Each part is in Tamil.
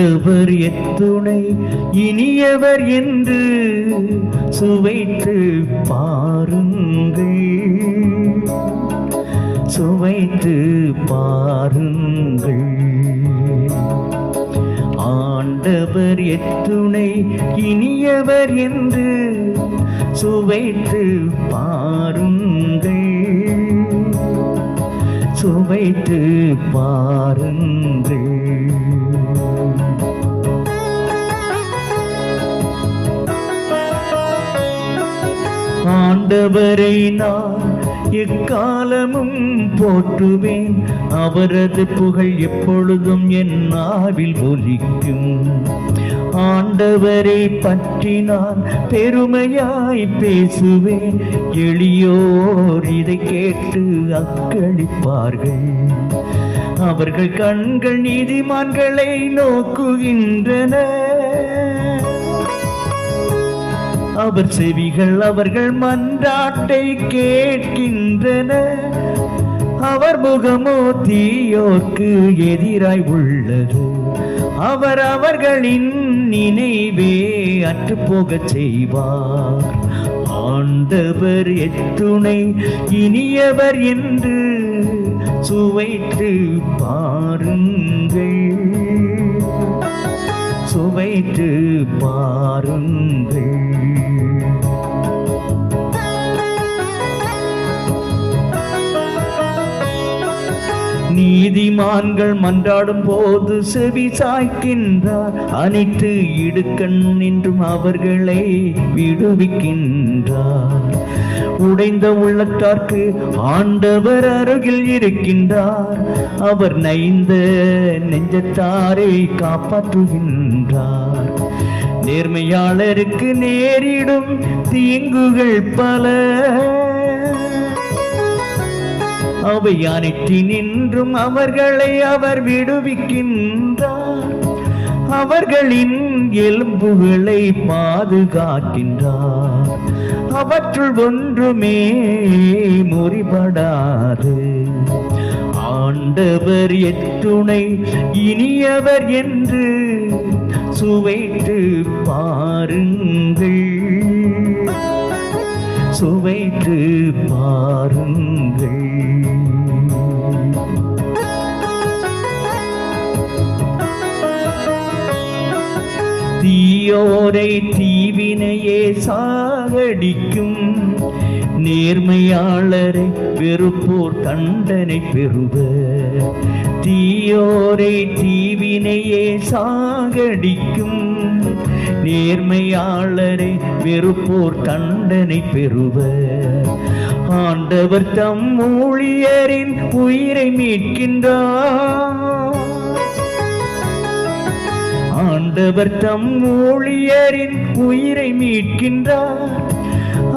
ஆண்டவர் எத்துணை இனியவர் என்று சுவைத்து பாருங்கள், சுவைத்து பாருங்கள். ஆண்டவர் எத்துணை இனியவர் என்று சுவைத்து பாருங்கள், சுவைத்து பாருங்கள். ஆண்டவரை நான் எக்காலமும் போற்றுவேன், அவரது புகழ் எப்பொழுதும் என் நாவில் ஒலிக்கும். ஆண்டவரை பற்றி நான் பெருமையாய் பேசுவேன், எளியோர் இதை கேட்டு அக்களிப்பார்கள். அவர்கள் கண்கள் நீதிமான்களை நோக்குகின்றன, அவர் செவிகள் அவர்கள் மன்றாட்டை கேட்கின்றன. அவர் முகமோ தீயோர்க்கு எதிராய் உள்ளது, அவர் அவர்களின் நினைவே அற்றுப்போகச் செய்வார். ஆண்டவர் எத்துணை இனியவர் என்று சுவைத்து பாருங்கள், சுவைத்து பாருங்கள். நீதிமான்கள் மன்றாடும் போது செவி சாய்க்கின்றார், அனைத்து இடுக்கண் நின்றும் அவர்களை விடுவிக்கின்றார். உடைந்த உள்ளத்தார்க்கு ஆண்டவர் அருகில் இருக்கின்றார், அவர் நைந்த நெஞ்சத்தாரை காப்பாற்றுகின்றார். நேர்மையாளருக்கு நேரிடும் தீங்குகள் பல, அவை அனைத்தினின்றும் அவர்களை அவர் விடுவிக்கின்றார். அவர்களின் எலும்புகளை பாதுகாக்கின்றார், அவற்றுள் ஒன்றுமே முறிபடாது. ஆண்டவர் எத்துணை இனியவர் என்று சுவைத்து பாருங்கள், சுவைத்து பாருங்கள். தீயோரை தீவினையே சாகடிக்கும், நேர்மையாளரை வெறுப்போர் தண்டனை பெறுவர். தீயோரை தீவினையே சாகடிக்கும், நேர்மையாளரை வெறுப்போர் தண்டனை பெறுவர். ஆண்டவர் தம் ஊழியரின் உயிரை மீட்கின்றார், ஆண்டவர் தம் ஊழியரின் உயிரை மீட்கின்றார்.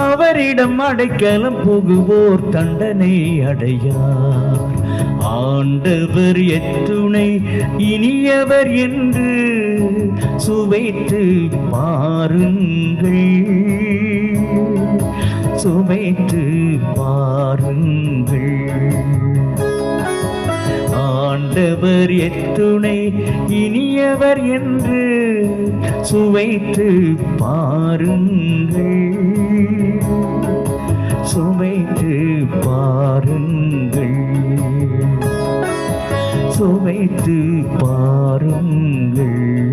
அவரிடம் அடைக்கலம் புகுவோர் தண்டனை அடையார். ஆண்டவர் எத்துணை இனியவர் என்று சுவைத்து பாருங்கள், சுவைத்து பாருங்கள். ஆண்டவர் எத்துணை இனியவர் என்று சுவைத்து பாருங்கள், சுவைத்து பாருங்கள், சுவைத்து பாருங்கள்.